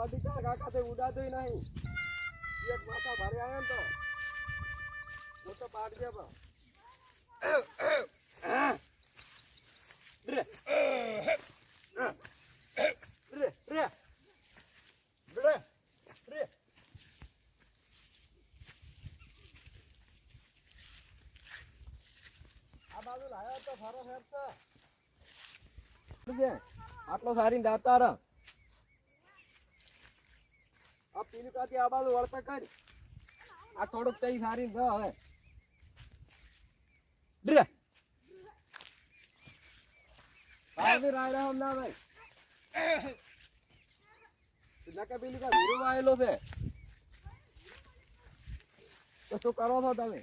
કદી કાકા તે ઉડાતું નહીં એક માથા ભારે આવ્યો ને તો હું તો પાડ દે બા રે રે રે રે રે આ બાજુ લાયો તો ફરો ફેરતો આટલો સારી દાતાર આ પીલું કાથી આ બાજુ વળતા કરી આ થોડુંક તઈ સારી જ હવે ડરે બાજુ રાયડા હમ ના ભાઈ નકા પીલું કા વીરો આવેલો છે તો શું કરો છો તમે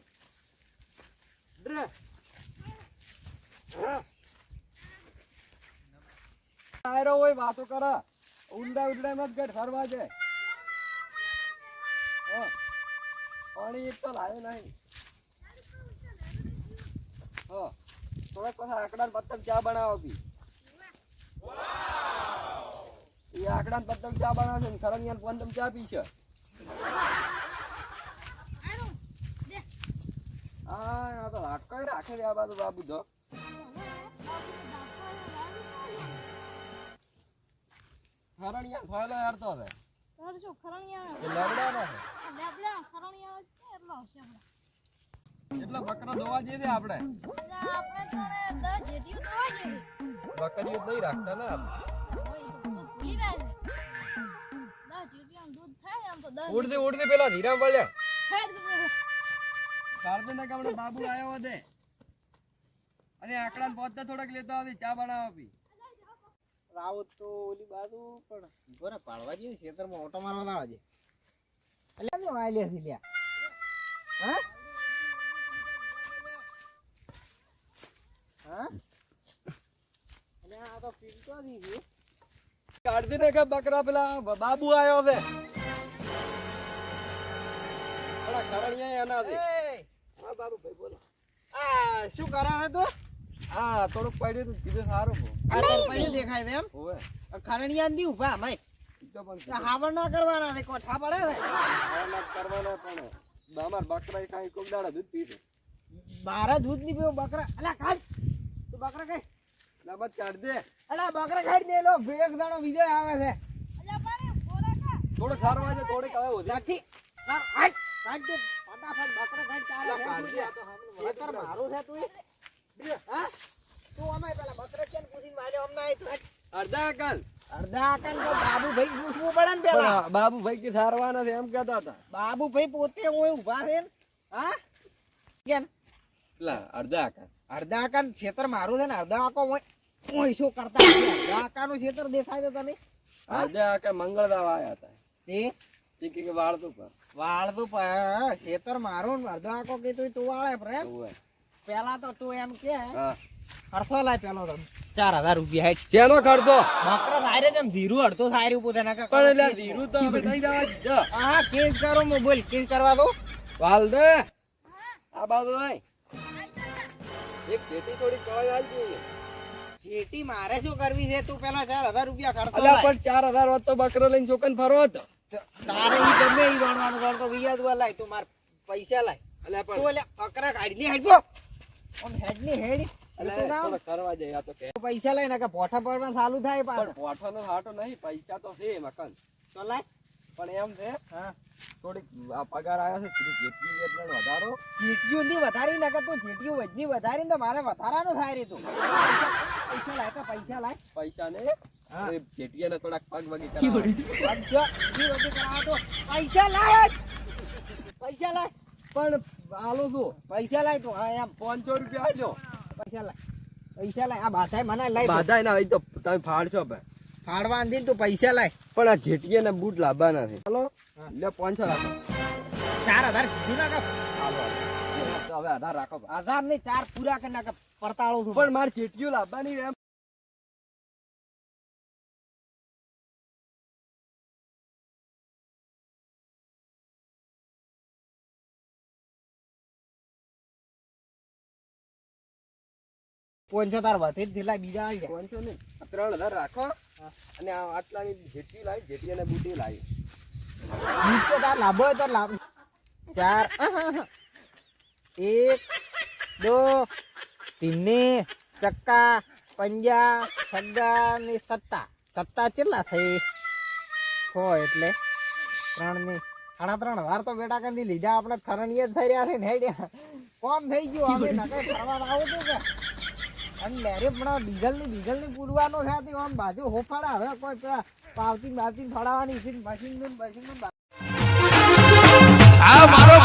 ડરે આયરો હોય વાતો કરે ઉંડા ઉંડા મત ગઢ ફરવા જાય પાણી એક તો લાવે નહીં થોડાક પછી આકડા પત્તમ ચા બનાવો બી એ આકડા પત્તમ ચા બનાવશે ને ખરંગિયા પત્તમ ચા પીશે હા તો હાટકાઈ રાખે છે આ બાજુ બાબુ તો ખરણિયા ફાયલો હારતો છે તાર શું ખરણિયા એ લવડા ના છે લેબડા ખરણિયા છે એટલો હશે એટલા બકરા દોવા જઈએ આપણે આપણે તો 10 જેટીયું દોવા જઈએ બકરીઓ નહીં રાખતા ને આપણે ભૂલી જાય 10 જેટીયું દૂધ થાય આમ તો 10 ઉડતી પેલા ધીરા પડ્યા હેડ કાળતે ના કામણે બાબુ આવ્યો હતો અને આકડાને પહોંચતા થોડાક લેતો આવી ચા બનાવો પી રાવત તો ઓલી બાજુ પણ ઘરે પાડવા જઈએ ખેતરમાં ઓટો મારવા ના આવજે એટલે જો આલે છે લ્યા હા હા અને આ તો પીતો દીધી કાઢતી ને કે બકરા પેલા બાબુ આવ્યો છે પેલા ખરણિયા એના છે હા બાબુ ભાઈ બોલો આ શું કરે છે તું હા થોડુંક પડ્યું તું કીધું સારું આ તો પૈયું દેખાય છે એમ હોવે ખરણિયા દી ઉભા માઈ તો પણ હાવણ ના કરવાના છે કોઠા પડે ને આના કરવાના પણ અમાર બકરા કાંઈ કોક દાડા દૂધ પીશે મારા દૂધ ની પીવો બકરા અલા કાઢ તું બકરા કાઢ નબત કાઢ દે અલા બકરા કાઢ દે લો એક દાણો વિજય આવે છે અલ્યા પારે બોરા કા થોડું સારું વાજે થોડીક હવે ઓછી નથી કાઢ કાઢ દે ફટાફટ બકરા કાઢ ચાલે કાઢ દે આ તો સામે ખેતર મારું છે તું હા તું અમે પેલા બકરા કેમ પૂછીને માર્યો અમને આય તું અડધા કલ અડધા કાન તો બાબુ ભાઈ પૂછવું પડે ને પેલા બાબુ ભાઈ કે સારવાના છે એમ કહેતા હતા બાબુ ભાઈ પોતે ઓય ઊભા છે ને હા કેમ પેલા અડધા કલ અડધા કાન ખેતર મારું છે ને અડધા આકો ઓય શું કરતા અડધા આકાનું ખેતર દેખાય છે તને અડધા કે મંગળદાવ આયા હતા તે કે વાળતું પર વાળ તો ખેતર મારું ને અડધા આકો કે તું વાળે પ્રેમ હોવે પેલા તો તું એમ કે હા ખર્ચો લાય પેલો તો 4000 રૂપિયા હેઠ શેનો ખર્ચો બકરો સારે જેમ ધીરું અડધો સારી ઉપર તેના પણ એટલે ધીરું તો હવે થઈ જવા દીધો હા કેસ કરો મોબાઈલ કેસ કરવા દો વાલ દે આ બાજુ આય એક ખેતી થોડી કળાઈ આલ જોઈએ ખેતી મારે શું કરવી છે તું પેલા 4000 રૂપિયા ખર્ચો અલ્યા લાય. પણ 4000 હોત તો બકરો લઈને છોકન ફરો હતો તારે ઈ ગમે ઈ વણવાનું વણતો વિયાદ લાય તું માર પૈસા લાય અલ્યા તું પણ ઓલે અકરા કાઢી લે હેડજો ઓમ હેડની હેડી અલ્યા થોડો કરવા જાય આ તો કે પૈસા લઈને કે પોઠા પડવા ચાલુ થાય પણ પાછા પોઠાનો હાટો નહીં પૈસા તો છે મકાન તો લાય પણ એમ છે હા થોડીક આ પગાર આવ્યા છે થોડી જેટલી એટલે વધારો ચીટિયું ની વધારી નાખે તું ચીટિયું વજની વધારી ને તો મારે વધારાનો થાય રે તું પૈસા લાય તો પૈસા લાય પૈસા ને હા. જેટીને થોડાક પગ વગી કરાવો. સમજો ઈ વધી કરાવો તો પૈસા લાય પૈસા લાય પણ આલો છું પૈસા લાય તું હા એમ 500 રૂપિયા આજો પૈસા લાય આ બાધાય મને લાય બાધાય ના હોય તો તમે ફાડશો ભાઈ ફાડવા આંધી તું પૈસા લાય પણ આ જેટીએ ને બૂટ લાવવાના છે હાલો હા. લે 500 રાખો 4000 કીધું ના કે હાલો તો હવે આધાર રાખો ભાઈ. 1000 ને 4 પૂરા કરી નાખે પરતાળું છું પણ મારે જેટીઓ લાવવાની એમ પોંચો તાર વધી જ લાય બીજા આવી ગયા 500 ને 3000 રાખો અને આ આટલાની જેટી લાવી, જેટી અને બુટી લાવી. નીચે તાર લાભો હોય તો લાભ. 4 1 2 3 ચક્કા પંજા સગ્ગા ને સત્તા. સત્તા કેટલા થઈ? 6 એટલે 3 ની 3.5 વાર તો બેટા કંદી લીધા આપણે ખરણીએ જ થઈ રહ્યા છે ને હેડ્યા. કોમ થઈ ગયું હવે નકે ફરવા આવો તો કે અને લેરે પણ ડીઝલ ની પૂરવાનો છે આથી આમ બાજુ હોફાડા હવે કોઈ પેલા પાવતી ફાડાવાની છે મશીન આ મારો